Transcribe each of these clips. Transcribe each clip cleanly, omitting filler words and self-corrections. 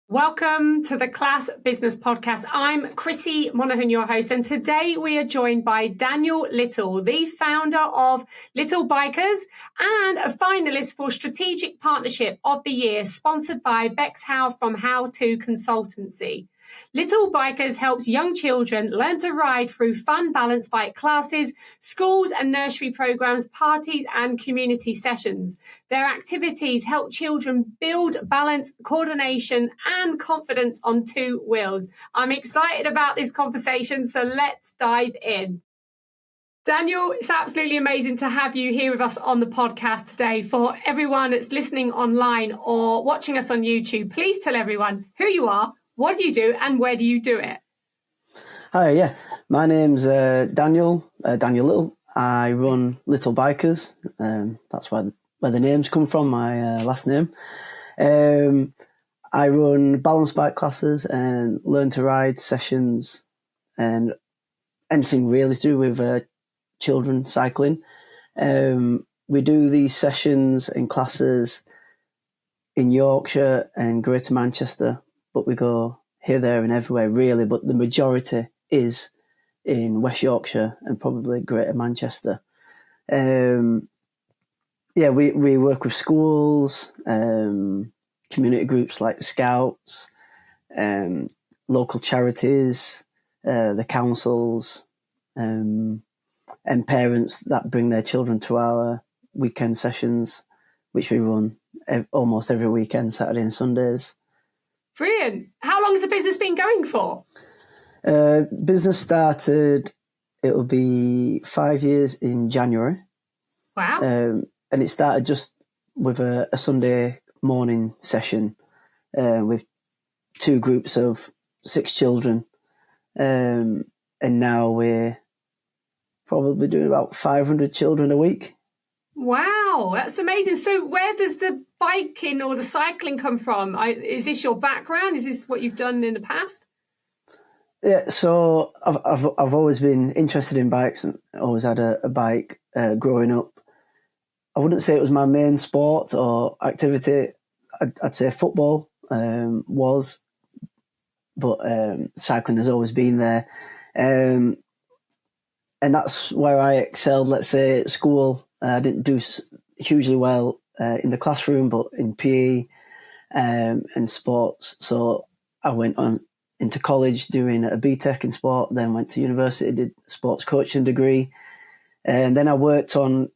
Welcome to the Class Business Podcast. I'm Krissy Monaghan, your host, and today we are joined by Daniel Little, the founder of Little Bikers and a finalist for Strategic Partnership of the Year, sponsored by Bexhow from How To Consultancy. Little Bikers helps young children learn to ride through fun balanced bike classes, schools and nursery programs, parties and community sessions. Their activities help children build balance, coordination and confidence on two wheels. I'm excited about this conversation, so let's dive in. Daniel, it's absolutely amazing to have you here with us on the podcast today. For everyone that's listening online or watching us on YouTube, please tell everyone who you are, what do you do, and where do you do it? Hi, my name's Daniel Little. I run Little Bikers. That's where the names come from, my last name. I run balance bike classes and learn to ride sessions and anything really to do with children cycling. We do these sessions and classes in Yorkshire and Greater Manchester, but we go here, there and everywhere really, but the majority is in West Yorkshire and probably Greater Manchester. We work with schools, community groups like the Scouts, local charities, the councils, and parents that bring their children to our weekend sessions, which we run almost every weekend, Saturday and Sundays. Brilliant. How long has the business been going for? Business started, it'll be 5 years in January. Wow. And it started just with a Sunday morning session with two groups of 6 children. And now we're probably doing about 500 children a week. Wow, that's amazing. So where does the biking or the cycling come from? Is this your background? Is this what you've done in the past? Yeah, so I've always been interested in bikes and always had a bike growing up. I wouldn't say it was my main sport or activity. I'd say football was, but cycling has always been there. And that's where I excelled, let's say, at school. I didn't do hugely well in the classroom, but in PE and sports. So I went on into college doing a BTEC in sport, then went to university, did a sports coaching degree. And then I worked at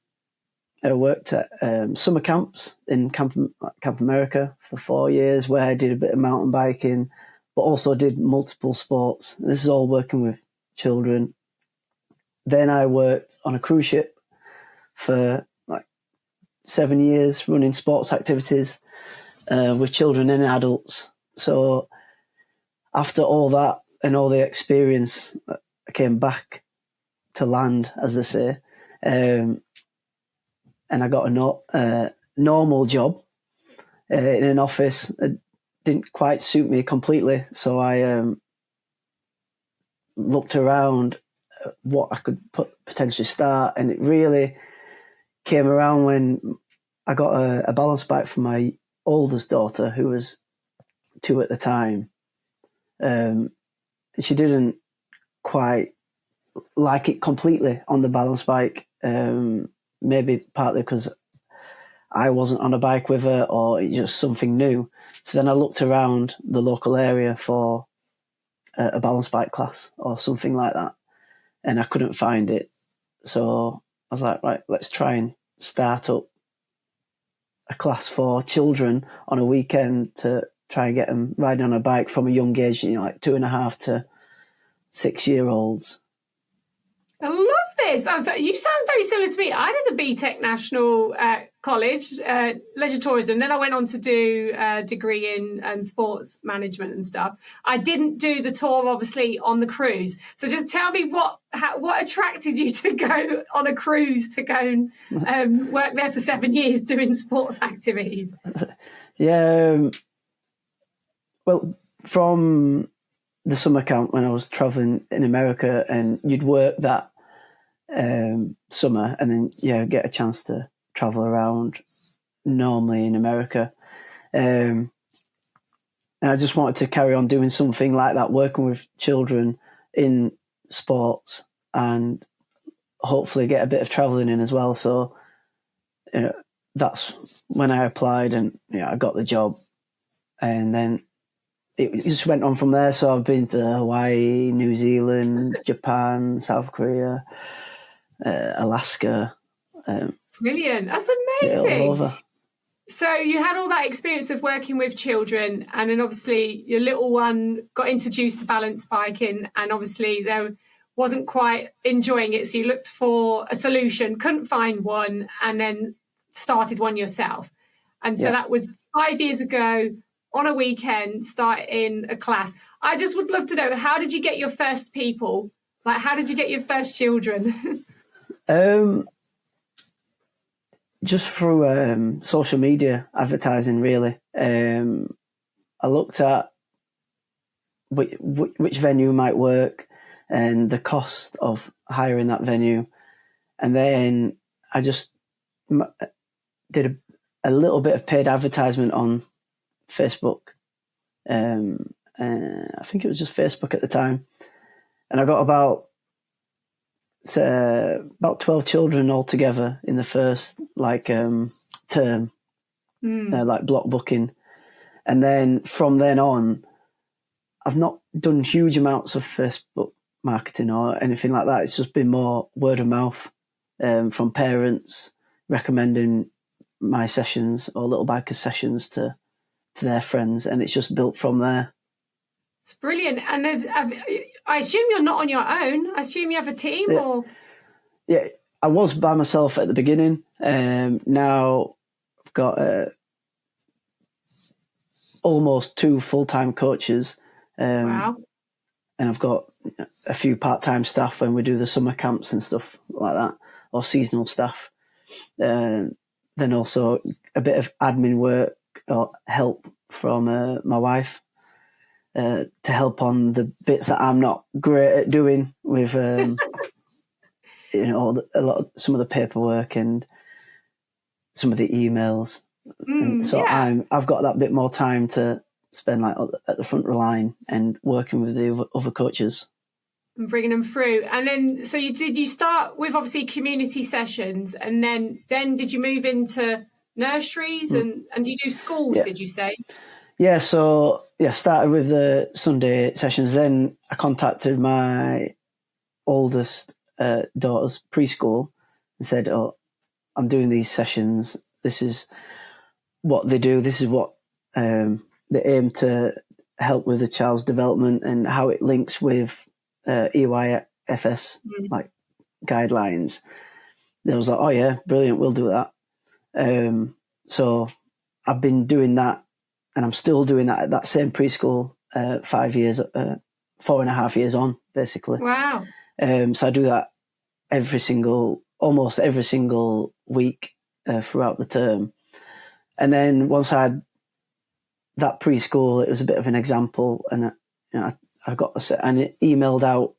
summer camps in Camp America for 4 years, where I did a bit of mountain biking, but also did multiple sports. This is all working with children. Then I worked on a cruise ship for like 7 years, running sports activities with children and adults. So after all that and all the experience, I came back to land, as they say, and I got a normal job in an office. It didn't quite suit me completely, so I looked around at what I could potentially start, and it really came around when I got a balance bike for my oldest daughter, who was 2 at the time. She didn't quite like it completely on the balance bike, maybe partly because I wasn't on a bike with her or it's just something new. So then I looked around the local area for a balance bike class or something like that, and I couldn't find it. So I was like, right, let's try and start up a class for children on a weekend to try and get them riding on a bike from a young age, like 2.5 to 6 year olds. I love this. You sound very similar to me. I did a BTEC National College, leisure tourism. Then I went on to do a degree in sports management and stuff. I didn't do the tour, obviously, on the cruise. So just tell me what attracted you to go on a cruise to go and work there for 7 years doing sports activities? Yeah, well, from the summer camp when I was traveling in America, and you'd work that summer and then get a chance to travel around normally in America, and And I just wanted to carry on doing something like that, working with children in sports and hopefully get a bit of travelling in as well. So, that's when I applied and I got the job. And then it just went on from there. So I've been to Hawaii, New Zealand, Japan, South Korea, Alaska. Brilliant. That's Yeah, all amazing. over. So you had all that experience of working with children, and then obviously your little one got introduced to balance biking, and obviously there wasn't quite enjoying it. So you looked for a solution, couldn't find one, and then started one yourself. And so that was 5 years ago on a weekend, starting a class. I just would love to know, how did you get your first people? Like, how did you get your first children? Just through social media advertising, really. I looked at which venue might work and the cost of hiring that venue. And then I just did a little bit of paid advertisement on Facebook. I think it was just Facebook at the time. And I got about 12 children altogether in the first term, like block booking. And then from then on, I've not done huge amounts of Facebook marketing or anything like that. It's just been more word of mouth from parents recommending my sessions or Little Biker sessions to their friends, and it's just built from there. It's brilliant. And I assume you're not on your own. I assume you have a team, or? Yeah, I was by myself at the beginning. Now I've got almost 2 full-time coaches. Wow. And I've got a few part-time staff when we do the summer camps and stuff like that, or seasonal staff. Then also a bit of admin work or help from my wife to help on the bits that I'm not great at doing with, some of the paperwork and some of the emails. And so I've got that bit more time to spend at the front of the line and working with the other coaches. And bringing them through. And then, so you start with obviously community sessions, and then did you move into nurseries and do you do schools, did you say? Yeah, so started with the Sunday sessions. Then I contacted my oldest daughter's preschool and said, I'm doing these sessions. This is what they do. This is what they aim to help with the child's development and how it links with EYFS guidelines. They was like, oh yeah, brilliant, we'll do that. So I've been doing that, and I'm still doing that at that same preschool 5 years, 4.5 years on, basically. Wow. So I do that almost every single week throughout the term. And then once I had that preschool, it was a bit of an example, and I got and it emailed out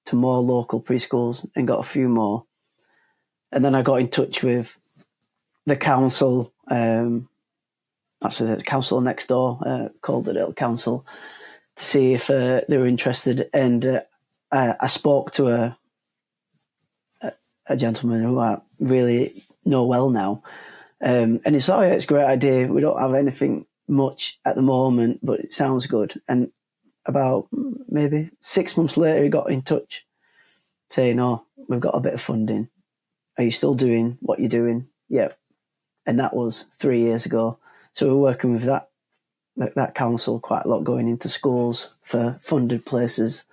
to more local preschools and got a few more. And then I got in touch with the council, actually the council next door, called the little council, to see if they were interested. And I spoke to a gentleman who I really know well now. And he said, oh yeah, it's a great idea. We don't have anything much at the moment, but it sounds good. And about maybe 6 months later, he got in touch saying, oh, we've got a bit of funding. Are you still doing what you're doing? Yeah. And that was 3 years ago. So we're working with that council quite a lot, going into schools for funded places,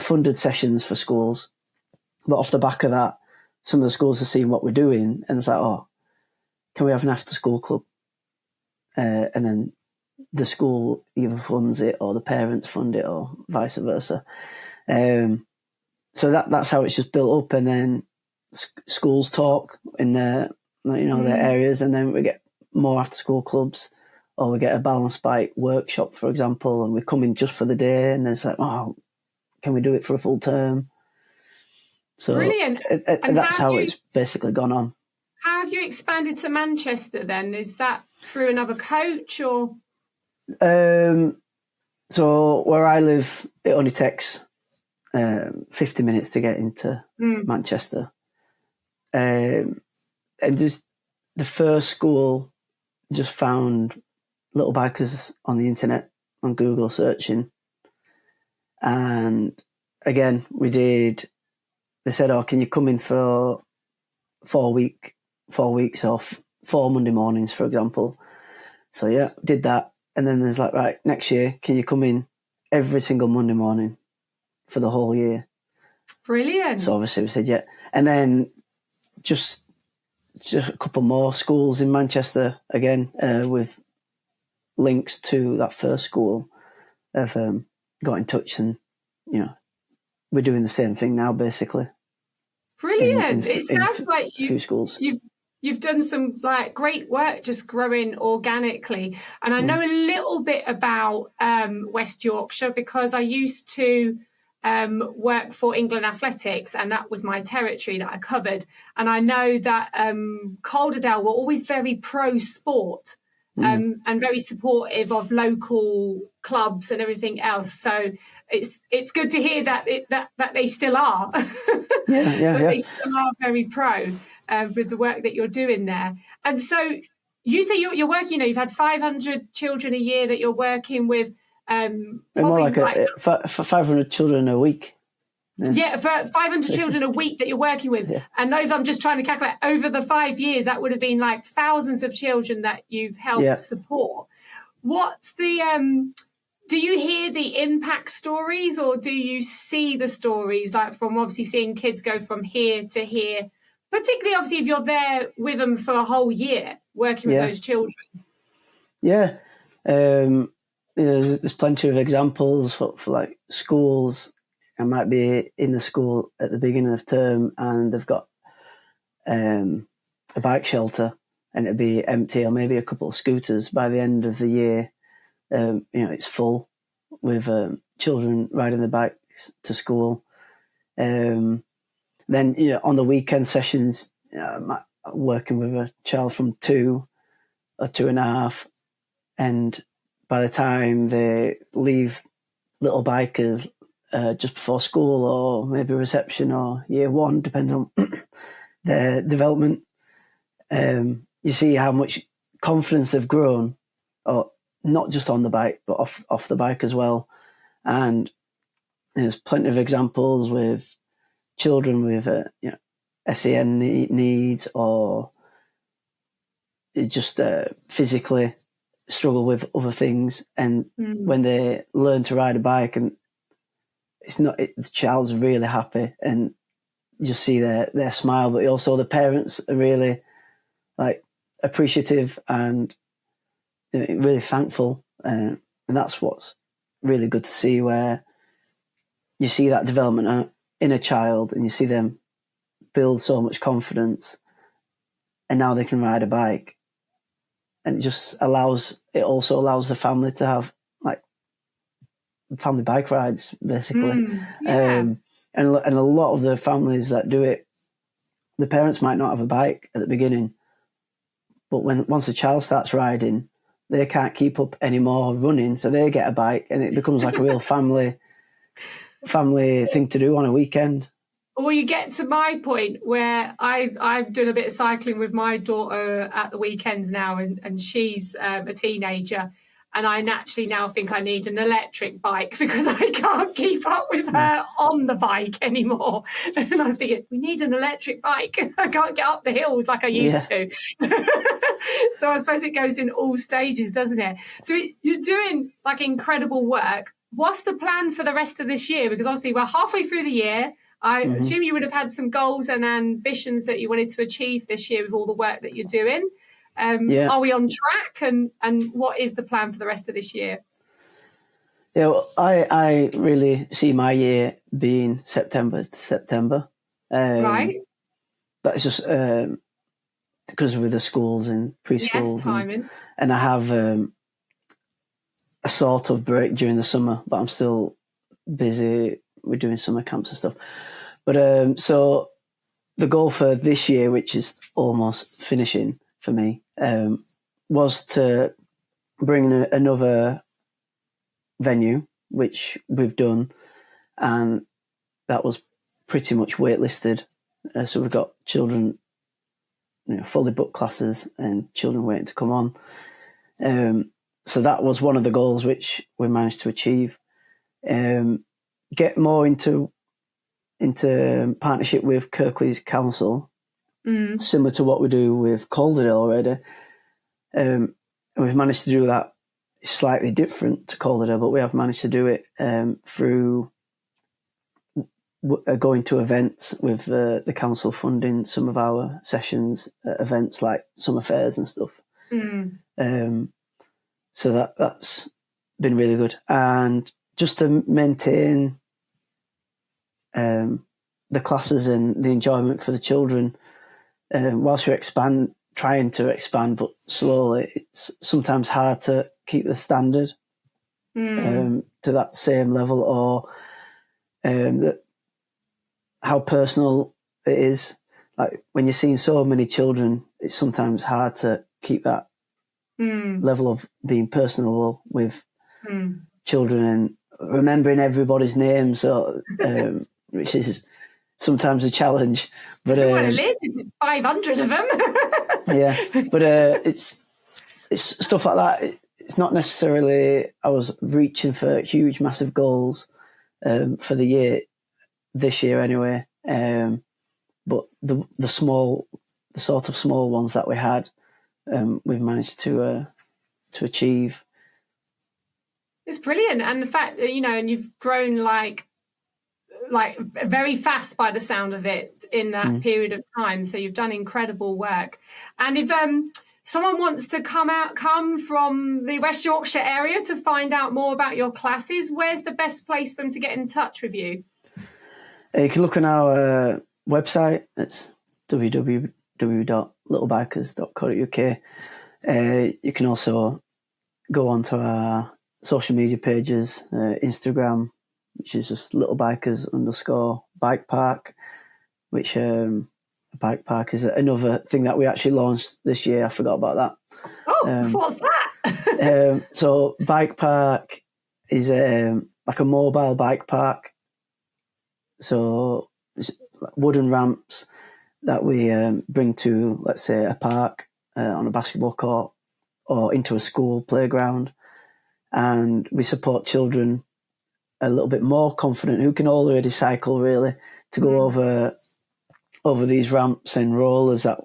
funded sessions for schools. But off the back of that, some of the schools are seeing what we're doing, and it's like, oh, can we have an after-school club? And then the school either funds it or the parents fund it or vice versa. So that's how it's just built up. And then schools talk in their areas, and then we get more after-school clubs, or we get a balance bike workshop, for example, and we come in just for the day, and it's like, oh, can we do it for a full term? So brilliant. And that's how it's basically gone on. How have you expanded to Manchester then? Is that through another coach or? So where I live, it only takes 50 minutes to get into Manchester. And just the first school just found little bikers on the internet, on Google searching. And again, they said, oh, can you come in for 4 weeks off, 4 Monday mornings, for example. So yeah, did that. And then there's like, right, next year, can you come in every single Monday morning for the whole year? Brilliant. So obviously we said, yeah. And then just a couple more schools in Manchester, again, with links to that first school, have got in touch, and, we're doing the same thing now, basically. Brilliant. It sounds like few schools. You've done some like great work just growing organically. And I know a little bit about West Yorkshire because I used to work for England Athletics, and that was my territory that I covered. And I know that Calderdale were always very pro sport and very supportive of local clubs and everything else. So it's good to hear that that they still are. Yeah. They still are very pro with the work that you're doing there. And so you say you're working, you've had 500 children a year that you're working with. More like 500 children a week. Yeah, for 500 children a week that you're working with. Yeah. And those, I'm just trying to calculate, over the 5 years, that would have been like thousands of children that you've helped support. What's the... do you hear the impact stories, or do you see the stories, like from obviously seeing kids go from here to here, particularly obviously if you're there with them for a whole year working with those children? Yeah. There's plenty of examples for like schools. I might be in the school at the beginning of term and they've got a bike shelter and it'd be empty, or maybe a couple of scooters. By the end of the year, it's full with children riding their bikes to school. Then, on the weekend sessions, I'm working with a child from 2 or 2.5, and by the time they leave little bikers just before school, or maybe reception or year 1, depending on their development, you see how much confidence they've grown, or not just on the bike, but off the bike as well. And there's plenty of examples with children with SEN needs, or just physically struggle with other things. And when they learn to ride a bike, and the child's really happy, and you just see their smile, but also the parents are really like appreciative and really thankful, and that's what's really good to see, where you see that development in a child and you see them build so much confidence, and now they can ride a bike, and it also allows the family to have like family bike rides, basically. And a lot of the families that do it, the parents might not have a bike at the beginning, but once the child starts riding, they can't keep up anymore running, so they get a bike, and it becomes like a real family thing to do on a weekend. Well, you get to my point where I've done a bit of cycling with my daughter at the weekends now, and she's a teenager, and I naturally now think I need an electric bike because I can't keep up with her on the bike anymore. And I was thinking, we need an electric bike. I can't get up the hills like I used to. So I suppose it goes in all stages, doesn't it? So you're doing like incredible work. What's the plan for the rest of this year? Because obviously we're halfway through the year. I assume you would have had some goals and ambitions that you wanted to achieve this year with all the work that you're doing. Are we on track? And what is the plan for the rest of this year? Yeah, well, I really see my year being September to September. Right. That's just because with the schools and preschools. Yes, timing. And I have a sort of break during the summer, but I'm still busy. We're doing summer camps and stuff. But so the goal for this year, which is almost finishing for me, was to bringing another venue, which we've done, and that was pretty much waitlisted. So we've got children, fully booked classes and children waiting to come on. So that was one of the goals which we managed to achieve. Get more into partnership with Kirklees Council, similar to what we do with Calderdale already. We've managed to do that slightly different to Calderdale, but we have managed to do it through going to events with the council funding some of our sessions, events like summer fairs and stuff. So that's been really good. And just to maintain the classes and the enjoyment for the children, whilst we're trying to expand, but slowly, it's sometimes hard to keep the standard to that same level, or how personal it is. Like when you're seeing so many children, it's sometimes hard to keep that level of being personable with children and remembering everybody's name. So, which is sometimes a challenge. But it's 500 of them. Yeah, but it's stuff like that. It's not necessarily I was reaching for huge, massive goals for the year this year anyway. But the sort of small ones that we had, we've managed to achieve. It's brilliant, and the fact that and you've grown like very fast by the sound of it in that period of time. So you've done incredible work. And if someone wants to come from the West Yorkshire area to find out more about your classes, where's the best place for them to get in touch with you? You can look on our website. It's www.littlebikers.co.uk. You can also go onto our social media pages, Instagram, which is just littlebikers_bike park, which bike park is another thing that we actually launched this year. I forgot about that. Oh, what's that? So bike park is like a mobile bike park. So it's wooden ramps that we bring to, let's say, a park on a basketball court or into a school playground. And we support children a little bit more confident who can already cycle, really, to go over these ramps and rollers that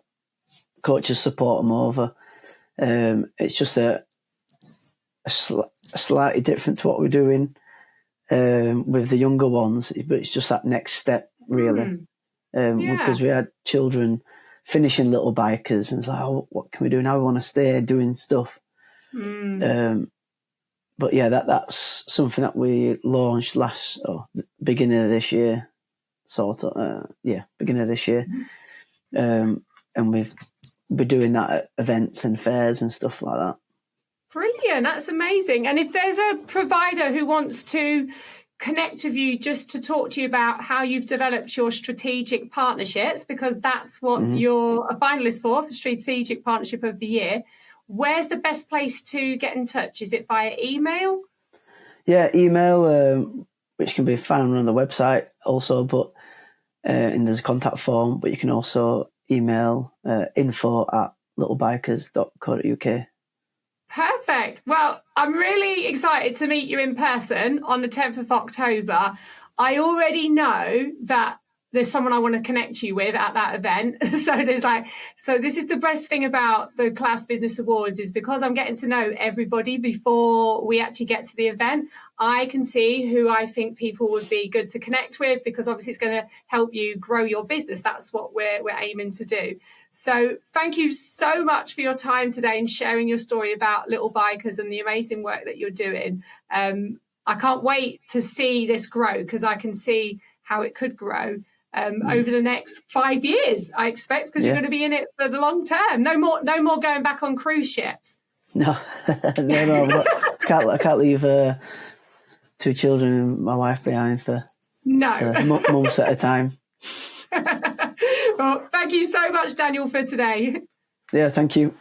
coaches support them over. It's just a slightly different to what we're doing with the younger ones, but it's just that next step, really. Because we had children finishing Little Bikers and it's like, oh, what can we do now? We want to stay doing stuff. But yeah, that's something that we launched beginning of this year, beginning of this year. And we're doing that at events and fairs and stuff like that. Brilliant, that's amazing. And if there's a provider who wants to connect with you just to talk to you about how you've developed your strategic partnerships, because that's what you're a finalist for Strategic Partnership of the Year, where's the best place to get in touch? Is it via email? Yeah, email, which can be found on the website also, but and there's a contact form, but you can also email info@littlebikers.co.uk. Perfect. Well, I'm really excited to meet you in person on the 10th of October. I already know that there's someone I want to connect you with at that event. So this is the best thing about the Class Business Awards, is because I'm getting to know everybody before we actually get to the event. I can see who I think people would be good to connect with, because obviously it's going to help you grow your business. That's what we're aiming to do. So thank you so much for your time today and sharing your story about Little Bikers and the amazing work that you're doing. I can't wait to see this grow, because I can see how it could grow over the next 5 years, I expect, because you're going to be in it for the long term. No more going back on cruise ships. No, no, I can't leave 2 children and my wife behind for months at a time. Well, thank you so much, Daniel, for today. Yeah, thank you.